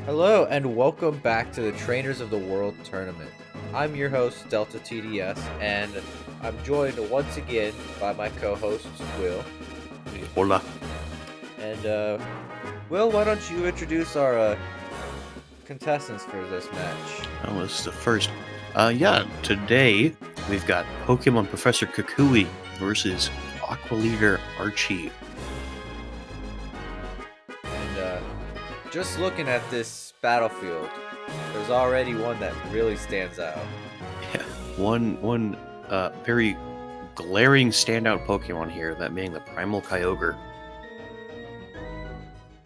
Hello and welcome back to the Trainers of the World Tournament. I'm your host, DeltaTDS, and I'm joined once again by my co-hosts, Will. Hola. And, Will, why don't you introduce our contestants for this match? Oh, this is the first. Today we've got Pokemon Professor Kukui versus Aqua Leader Archie. And, just looking at this battlefield, there's already one that really stands out. Yeah, one very glaring standout Pokemon here, that being the Primal Kyogre.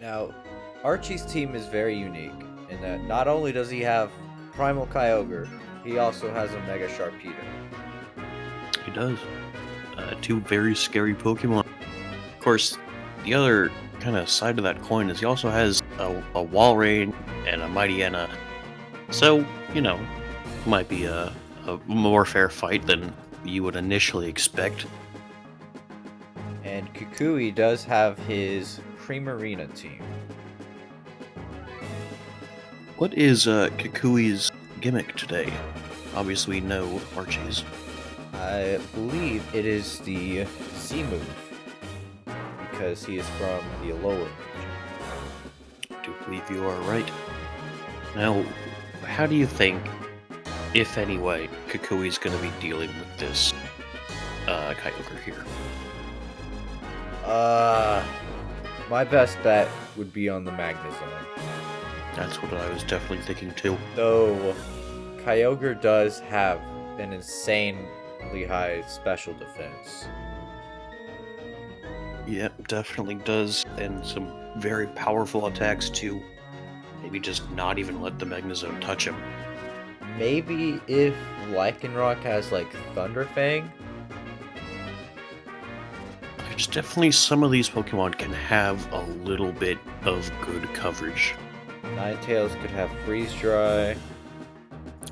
Now, Archie's team is very unique in that not only does he have Primal Kyogre, he also has a Mega Sharpedo. He does. Two very scary Pokemon. Of course, the other kind of side of that coin is he also has a Walrein and a Mightyena. So, might be a more fair fight than you would initially expect. And Kukui does have his Primarina team. What is Kukui's gimmick today? Obviously, no Archie's. I believe it is the C move, because he is from the Alolan region. I do believe you are right. Now, how do you think, if any way, Kukui's going to be dealing with this Kyogre here? My best bet would be on the Magnezone. That's what I was definitely thinking too. Though, Kyogre does have an insanely high special defense. Yep, definitely does, and some very powerful attacks too. Maybe just not even let the Magnezone touch him. Maybe if Lycanroc has, like, Thunder Fang? There's definitely some of these Pokemon can have a little bit of good coverage. Ninetales could have Freeze Dry.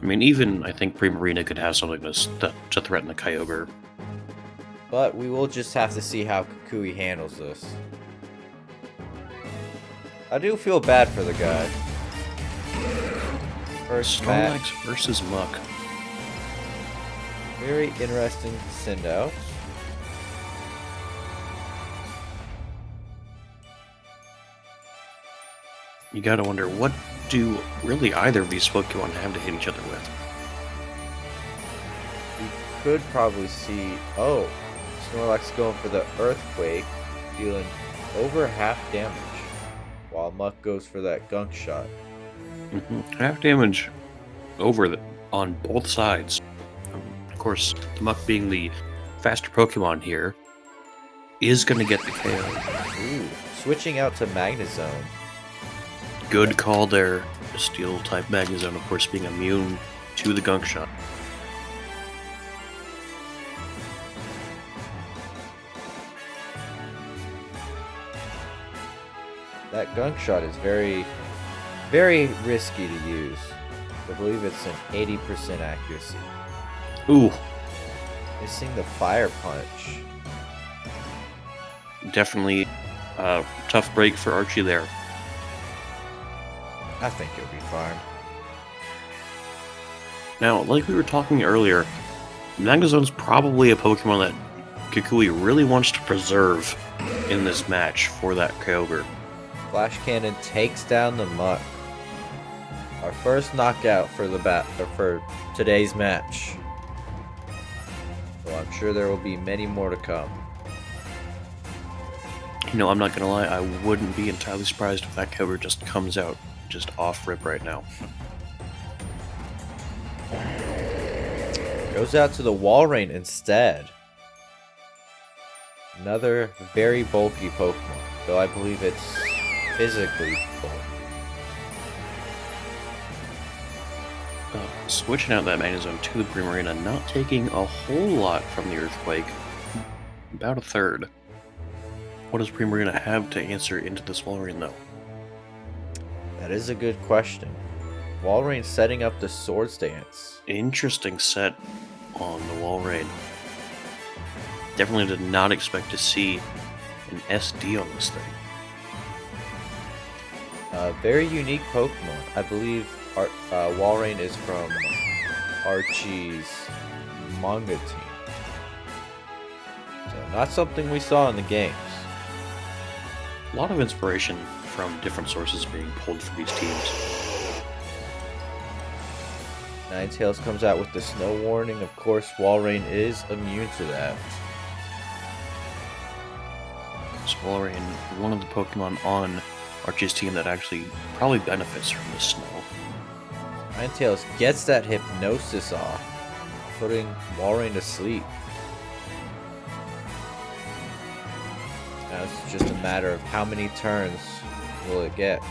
I mean, even I think Primarina could have something to threaten the Kyogre. But we will just have to see how Kukui handles this. I do feel bad for the guy. First match. Snorlax versus Muck. Very interesting send out. You gotta wonder, what do really either of these Pokemon have to hit each other with? We could probably see... Oh, Snorlax going for the Earthquake, dealing over half damage, while Muck goes for that Gunk Shot. Half damage on both sides. Of course, the Muck being the faster Pokemon here is going to get the KO. Ooh, switching out to Magnezone. Good call there. The Steel-type Magnezone, of course, being immune to the Gunk Shot. That Gunk Shot is very, very risky to use. I believe it's an 80% accuracy. Ooh, Missing the Fire Punch. definitely a tough break for Archie there. I think it'll be fine. Now, like we were talking earlier, Magnezone's probably a Pokemon that Kukui really wants to preserve in this match for that Kyogre. Flash Cannon takes down the Muck. Our first knockout for for today's match. So I'm sure there will be many more to come. I'm not gonna lie, I wouldn't be entirely surprised if that Kyogre just comes out just off rip right now. Goes out to the Walrein instead. Another very bulky Pokemon, though I believe it's physically bulky. Switching out that Magnezone to the Primarina, not taking a whole lot from the Earthquake. About a third. What does Primarina have to answer into this Walrein, though? That is a good question. Walrein setting up the Swords Dance. Interesting set on the Walrein. Definitely did not expect to see an SD on this thing. A very unique Pokemon. I believe Walrein is from Archie's manga team. So not something we saw in the games. A lot of inspiration from different sources being pulled for these teams. Ninetales comes out with the snow warning. Of course, Walrein is immune to that. So Walrein, one of the Pokemon on Archie's team that actually probably benefits from the snow. Ninetales gets that hypnosis off, putting Walrein to sleep. Now it's just a matter of how many turns will it get.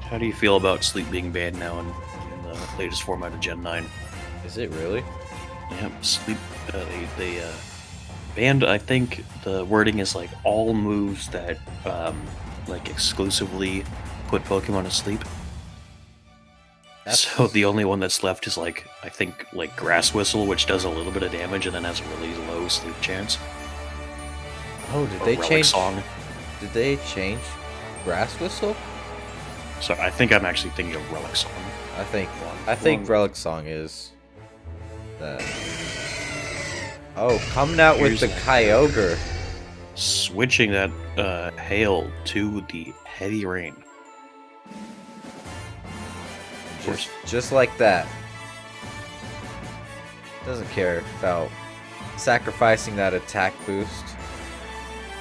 How do you feel about sleep being banned now in the latest format of Gen 9? Is it really? Yeah, sleep. They banned. I think the wording is like all moves that like exclusively put Pokemon to sleep. So the only one that's left is like I think like Grass Whistle, which does a little bit of damage and then has a really low sleep chance. Oh, did they Relic change? Song. Did they change Grass Whistle? So I think I'm actually thinking of Relic Song. I think Relic Song is that. Oh, coming out with Here's the that. Kyogre. Switching that Hail to the Heavy Rain. Of course. Just like that. Doesn't care about sacrificing that attack boost.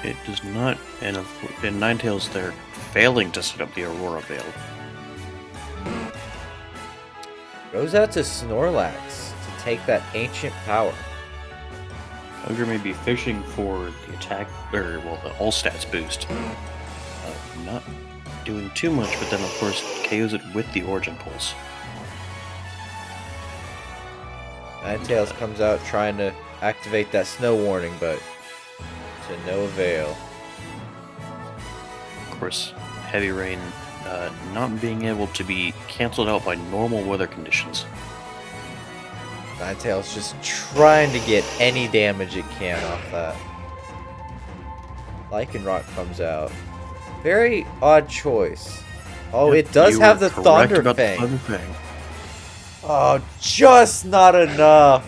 It does not, and in Ninetales they're failing to set up the Aurora Veil. Goes out to Snorlax to take that ancient power. Kyogre may be fishing for the attack, or well, the all stats boost. Not doing too much, but then of course KOs it with the Origin Pulse. Ninetales comes out trying to activate that snow warning, but to no avail. Of course, Heavy Rain not being able to be cancelled out by normal weather conditions. Ninetales just trying to get any damage it can off that. Lycanroc comes out. Very odd choice. Oh, Yep, it does you have were the correct Thunder about the Fang. Thunder Fang. Oh, just not enough.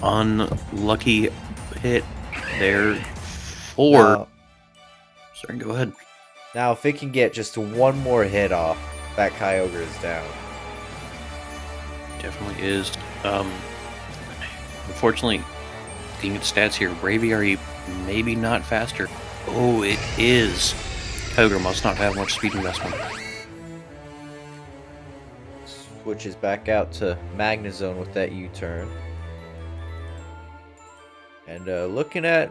Unlucky hit there for. Now, Sorry, go ahead. now, if it can get just one more hit off, that Kyogre is down. Definitely is. Unfortunately, looking at stats here, Braviary maybe not faster. Oh, it is. Kyogre must not have much speed investment. Switches back out to Magnezone with that U-turn. And looking at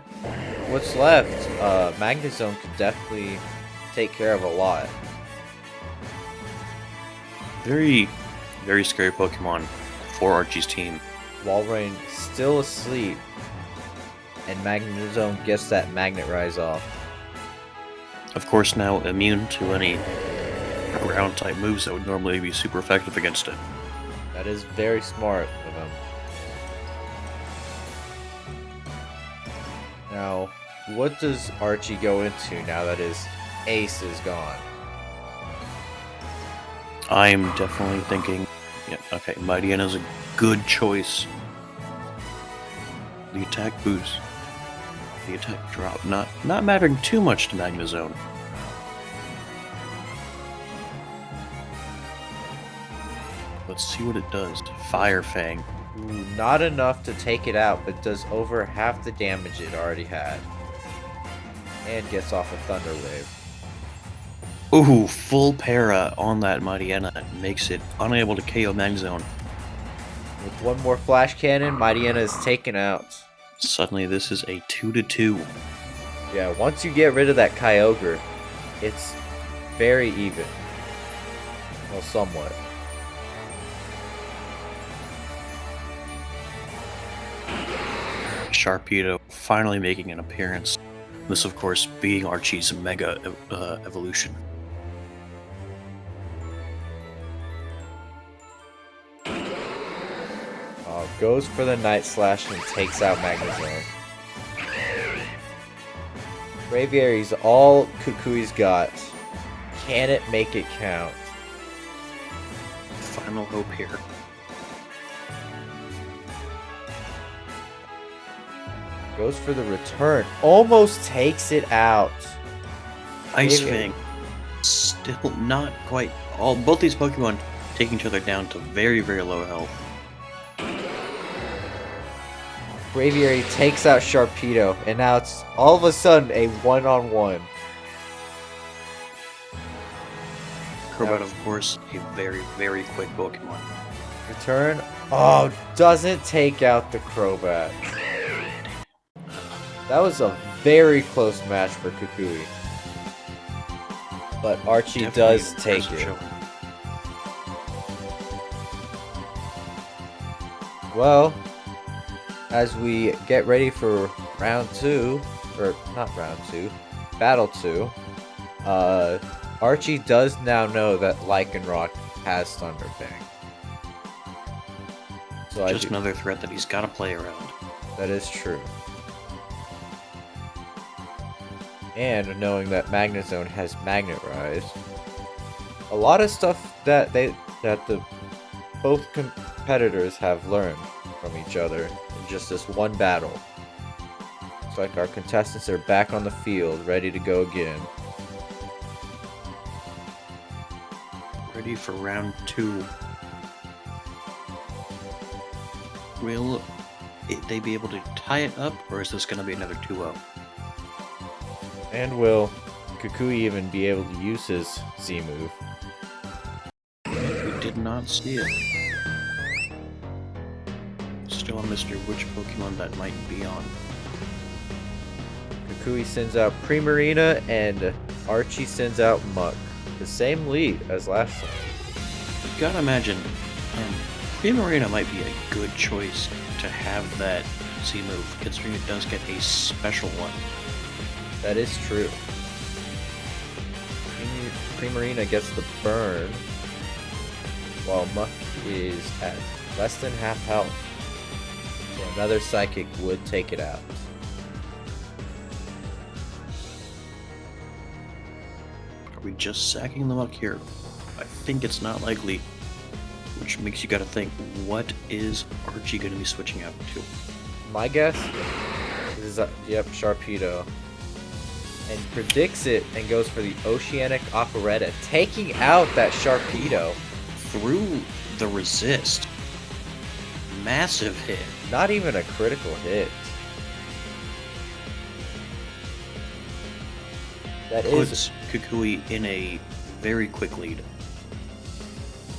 what's left, Magnezone could definitely take care of a lot. Very, very scary Pokemon for Archie's team. Walrein still asleep, and Magnezone gets that Magnet Rise off. Of course, now immune to any ground type moves that would normally be super effective against it. That is very smart of him. Now, what does Archie go into now that his ace is gone? I'm definitely thinking, yeah, okay, Mightyena is a good choice. The attack boost, the attack drop, not mattering too much to Magnezone. Let's see what it does. Fire Fang. Ooh, not enough to take it out, but does over half the damage it already had. And gets off a Thunder Wave. Ooh, full para on that Mightyena makes it unable to KO Magnezone. With one more Flash Cannon, Mightyena is taken out. Suddenly this is a 2-2. Yeah, once you get rid of that Kyogre, it's very even. Well, somewhat. Sharpedo finally making an appearance. This, of course, being Archie's Mega Evolution. Goes for the Night Slash and takes out Magnezone. Braviary's all Kukui's got. Can it make it count? Final hope here. Goes for the return. Almost takes it out. Ice Braviary. Fang. Still not quite. Both these Pokemon taking each other down to very, very low health. Braviary takes out Sharpedo, and now it's all of a sudden a one-on-one. Crobat, of course, a very, very quick Pokemon. Return. Oh, doesn't take out the Crobat. That was a very close match for Kukui. But Archie Definitely does take impressive it. showing. Well, as we get ready for round 2, or not round 2, battle 2, Archie does now know that Lycanroc has Thunder Fang. So Just another threat that he's got to play around. that is true. And knowing that Magnezone has Magnet Rise, a lot of stuff that both competitors have learned from each other in just this one battle. It's like our contestants are back on the field, ready to go again. Ready for round 2. Will they be able to tie it up, or is this going to be another 2-0? And will Kukui even be able to use his Z move? We did not see it. Still a mystery which Pokemon that might be on. Kukui sends out Primarina and Archie sends out Muck. The same lead as last time. You gotta imagine, Primarina might be a good choice to have that Z move, considering it does get a special one. That is true. Primarina gets the burn, while Muck is at less than half health. So another Psychic would take it out. Are we just sacking them up here? I think it's not likely, which makes you gotta think, what is Archie gonna be switching out to? My guess is, Sharpedo. And predicts it and goes for the Oceanic Operetta, taking out that Sharpedo. Through the resist. Massive hit. Not even a critical hit. That is Puts Kukui in a very quick lead.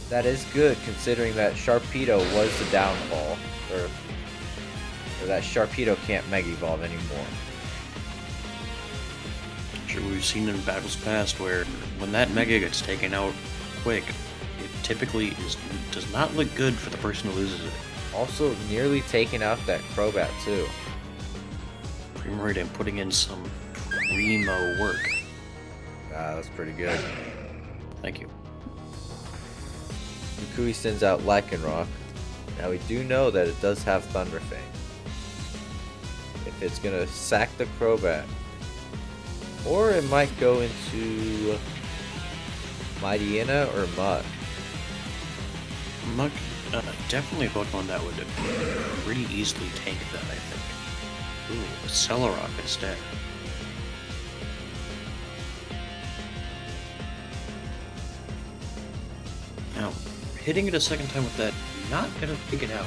That is good, considering that Sharpedo was the downfall. Or that Sharpedo can't Mega Evolve anymore. Sure, we've seen in battles past where when that Mega gets taken out quick, it typically does not look good for the person who loses it. Also, nearly taking out that Crobat, too. Primarina putting in some primo work. Ah, that's pretty good. Thank you. Kukui sends out Lycanroc. Now, we do know that it does have Thunder Fang. If it's gonna sack the Crobat, or it might go into Mightyena or Muck. Muck, definitely a Pokemon that would pretty easily tank that, I think. Ooh, Celerock instead. Now, hitting it a second time with that, not gonna take it out.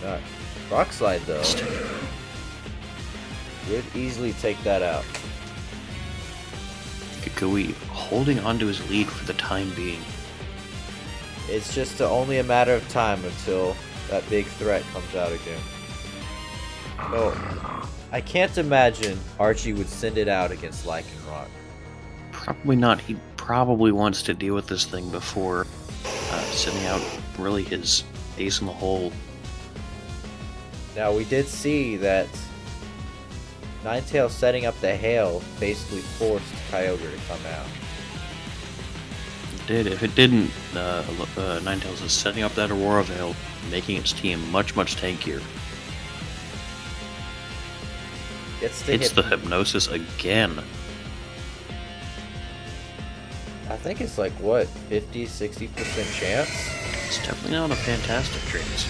Or not. Rock Slide, though, would easily take that out. Kukui holding onto his lead for the time being. It's just only a matter of time until that big threat comes out again. Oh, I can't imagine Archie would send it out against Lycanroc. Probably not. He probably wants to deal with this thing before sending out really his ace in the hole. Now, we did see that Ninetales setting up the hail basically forced Kyogre to come out. It did. If it didn't, Ninetales is setting up that Aurora Veil, making its team much, much tankier. Gets to Hits hit. the hypnosis again. I think it's like, what, 50-60% chance? It's definitely not a fantastic chance.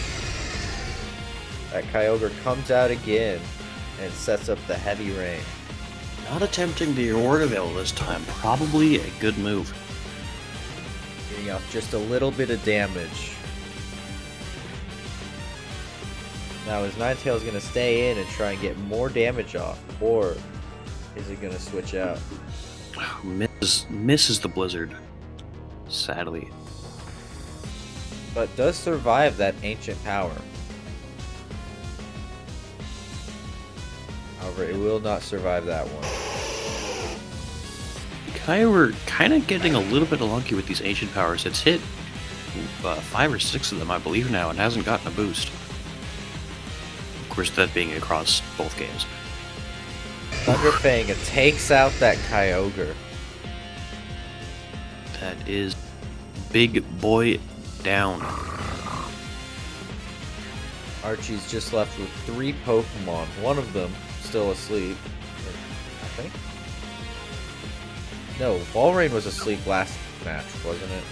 That Kyogre comes out again and sets up the heavy rain. Not attempting the Aurora Veil this time. Probably a good move. Getting off just a little bit of damage. Now is Ninetales going to stay in and try and get more damage off? Or is it going to switch out? Misses the blizzard. Sadly. But does survive that ancient power. However, it will not survive that one. Kyogre kind of getting a little bit unlucky with these ancient powers. It's hit 5 or 6 of them, I believe now, and hasn't gotten a boost. Of course, that being across both games. Thunder Fang takes out that Kyogre. That is big boy down. Archie's just left with 3 Pokemon. One of them still asleep, I think. No, Walrein was asleep last match, wasn't it?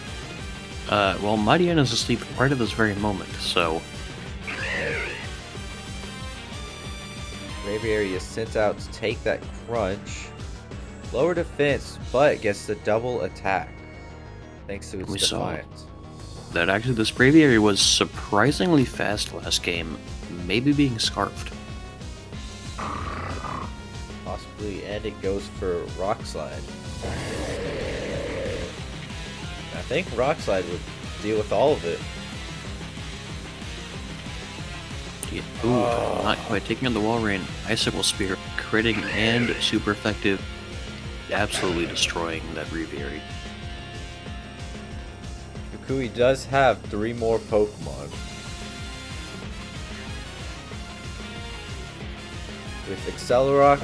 Well, Mightyana's asleep right at this very moment, so... Braviary is sent out to take that crunch. Lower defense, but gets the double attack. Thanks to its We saw defiance. that actually this Braviary was surprisingly fast last game, maybe being scarfed. Possibly, and it goes for Rock Slide. I think Rock Slide would deal with all of it. Yeah. Ooh, not quite taking on the Walrein. Icicle Spear, critting and super effective. Absolutely destroying that Braviary. Kukui does have 3 more Pokemon. With Accelerock,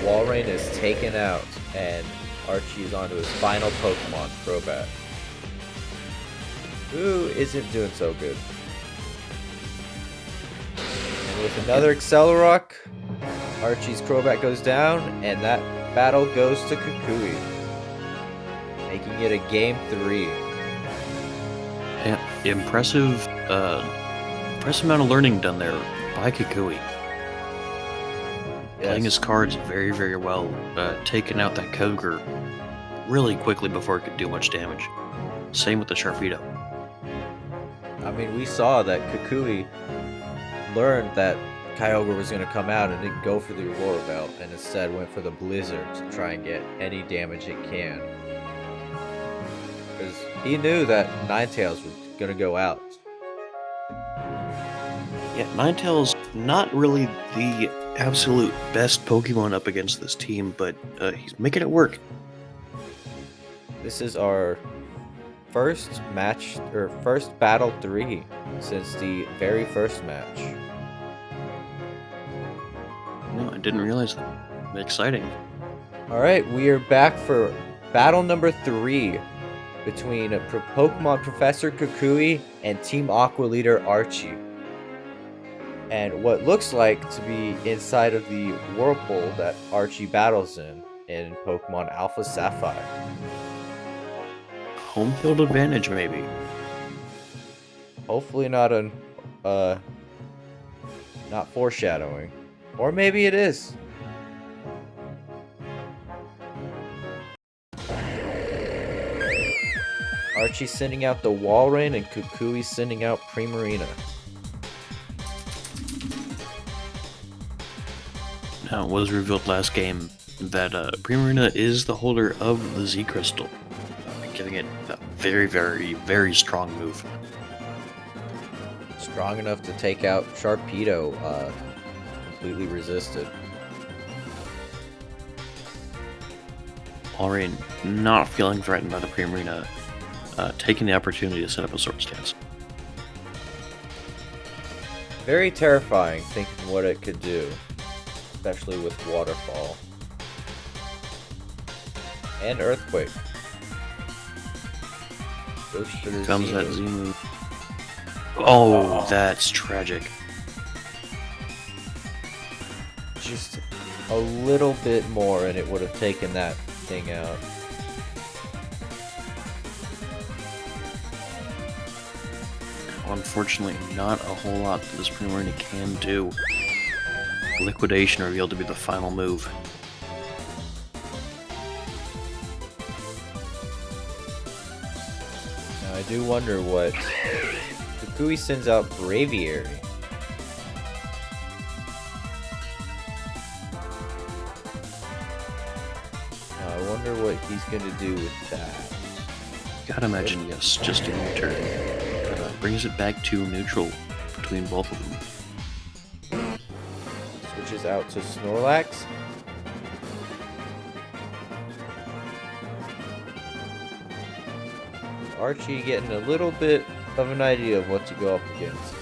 Walrein is taken out, and Archie is onto his final Pokemon, Crobat. Who isn't doing so good? And with another Accelerock, Archie's Crobat goes down, and that battle goes to Kukui, making it a Game 3. Yeah, impressive amount of learning done there by Kukui. Playing his cards very, very well, taking out that Kyogre really quickly before it could do much damage. Same with the Sharpedo. I mean, we saw that Kukui learned that Kyogre was going to come out and didn't go for the Aurora Belt, and instead went for the Blizzard to try and get any damage it can. Because he knew that Ninetales was going to go out. Yeah, Ninetales not really the absolute best Pokemon up against this team, but he's making it work. This is our first match, or first Battle 3 since the very first match. No, I didn't realize that. Exciting. Alright, we are back for battle number 3 between Pokemon Professor Kukui and Team Aqua leader Archie. And what looks like to be inside of the whirlpool that Archie battles in Pokemon Alpha Sapphire. Home field advantage, maybe. Hopefully not not foreshadowing. Or maybe it is. Archie sending out the Walrein and Kukui sending out Primarina. Now, it was revealed last game that Primarina is the holder of the Z Crystal, giving it a very, very, very strong move. Strong enough to take out Sharpedo, completely resisted. Walrein not feeling threatened by the Primarina, taking the opportunity to set up a Sword Stance. Very terrifying thinking what it could do, especially with Waterfall. And Earthquake. Goes for the Comes Z that move. Z move. Oh, that's tragic. Just a little bit more and it would have taken that thing out. Unfortunately, not a whole lot that this Primarina can do. Liquidation revealed to be the final move. Now I do wonder what... Kukui sends out Braviary. Now I wonder what he's gonna do with that. Gotta imagine, yes, just a U-turn. Brings it back to neutral between both of them. Switches out to Snorlax. Archie getting a little bit of an idea of what to go up against.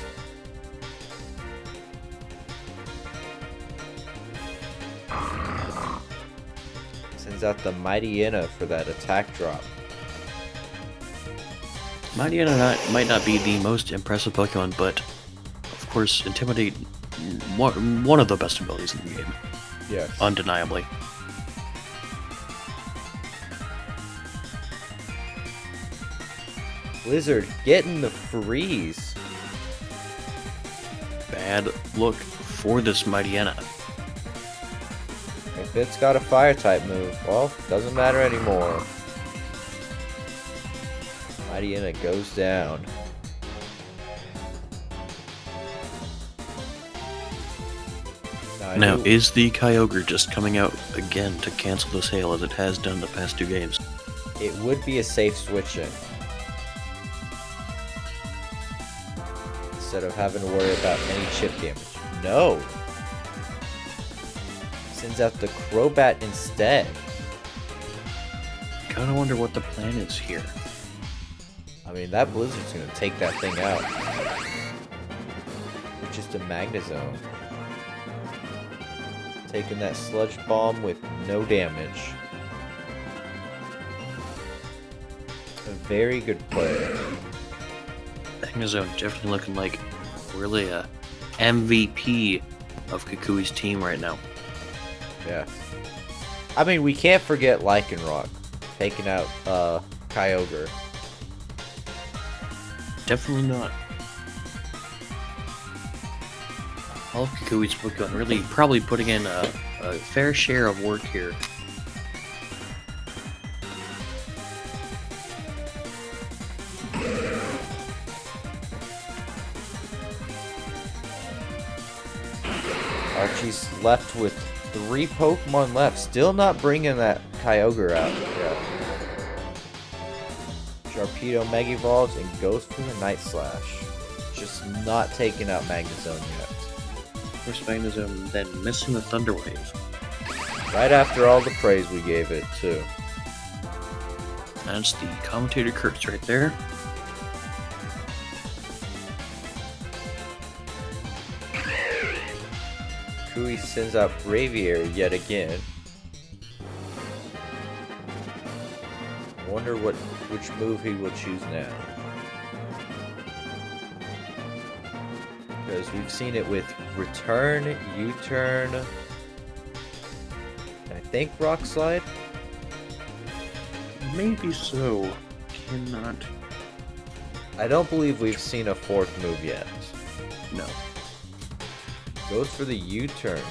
Sends out the Mightyena for that attack drop. Mightyena might not be the most impressive Pokemon, but of course, Intimidate, one of the best abilities in the game. Yes. Undeniably. Blizzard getting the freeze. Bad look for this Mightyena. If it's got a fire type move, well, doesn't matter anymore. Mightyena goes down. Now, is the Kyogre just coming out again to cancel this hail as it has done the past 2 games? It would be a safe switch in. Instead of having to worry about any chip damage. No! Sends out the Crobat instead. Kinda wonder what the plan is here. I mean, that Blizzard's gonna take that thing out. With just a Magnezone. Taking that Sludge Bomb with no damage. A very good play. Magnezone definitely looking like really a MVP of Kukui's team right now. Yeah. I mean, we can't forget Lycanroc taking out Kyogre. Definitely not. All of Kukui's Pokemon really probably putting in a fair share of work here. Archie's left with 3 Pokemon left. Still not bringing that Kyogre out. Yeah. Sharpedo Mega Evolves and goes for the Night Slash. Just not taking out Magnezone yet. First Magnezone, then missing the Thunder Wave. Right after all the praise we gave it, too. That's the commentator curse right there. Kukui sends out Braviary yet again. Wonder which move he will choose now. Because we've seen it with Return, U-Turn, I think Rock Slide? Maybe so. Cannot. I don't believe we've seen a 4th move yet. No. Goes for the U-Turn.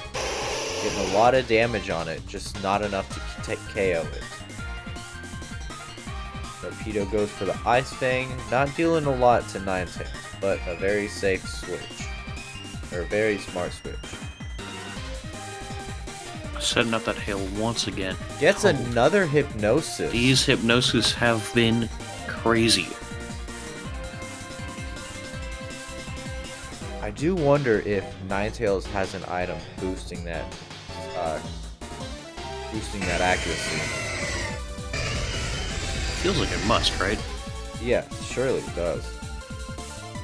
Getting a lot of damage on it, just not enough to KO it. Torpedo goes for the Ice Fang, not dealing a lot to Ninetales, but a very safe switch. Or a very smart switch. Setting up that hail once again. Gets another Hypnosis. These Hypnosis have been crazy. I do wonder if Ninetales has an item boosting that accuracy. Feels like it must, right? Yeah, surely it does.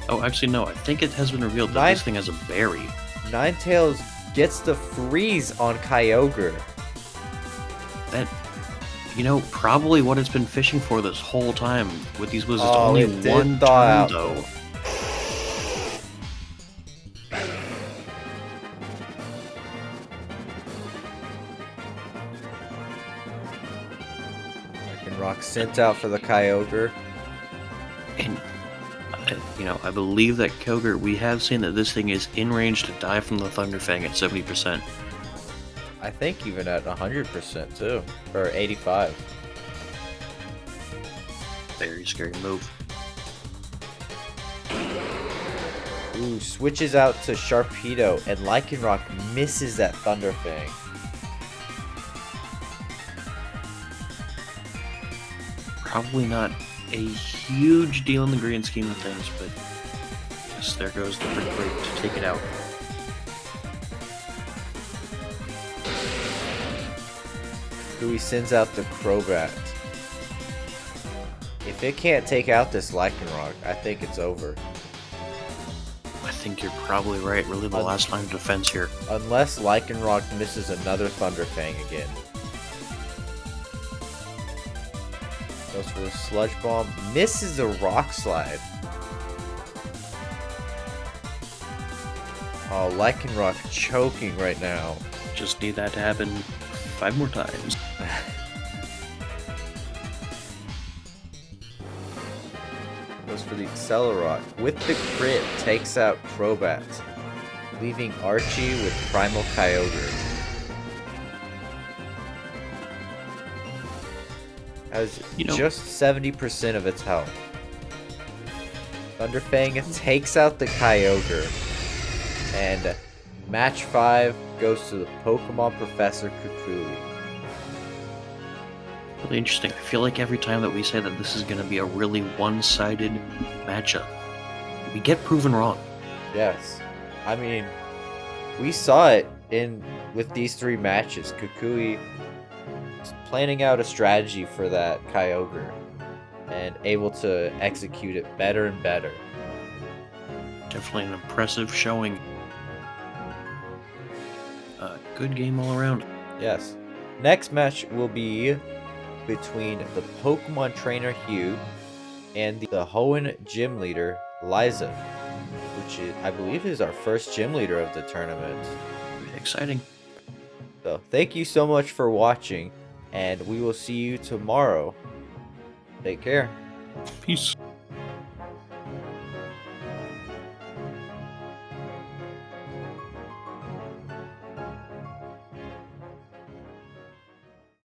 Oh, actually, no. I think it has been revealed that this thing has a berry. Ninetales gets the freeze on Kyogre. That, probably what it's been fishing for this whole time with these was only one turn, though. Lycanroc sent out for the Kyogre. And, I believe that Kyogre, we have seen that this thing is in range to die from the Thunder Fang at 70%. I think even at 100% too, or 85. Very scary move. Ooh, switches out to Sharpedo, and Lycanroc misses that Thunder Fang. Probably not a huge deal in the grand scheme of things, but yes, there goes the Brick Break to take it out. Kukui sends out the Crobat. If it can't take out this Lycanroc, I think it's over. I think you're probably right. Really the last line of defense here. Unless Lycanroc misses another Thunder Fang again. Goes for the Sludge Bomb. Misses the Rock Slide. Oh, Lycanroc choking right now. Just need that to happen 5 more times. Goes for the Accelerock. With the crit, takes out Crobat, leaving Archie with Primal Kyogre. Has just 70% of its health. Thunderfang takes out the Kyogre. And match 5 goes to the Pokemon Professor Kukui. Really interesting. I feel like every time that we say that this is going to be a really one-sided matchup, we get proven wrong. Yes. I mean, we saw it with these 3 matches. Kukui is planning out a strategy for that Kyogre and able to execute it better and better. Definitely an impressive showing. Good game all around. Yes. Next match will be between the Pokemon Trainer Hugh and the Hoenn Gym Leader Liza, which I believe is our first Gym Leader of the tournament. Exciting. So thank you so much for watching, and we will see you tomorrow. Take care. Peace.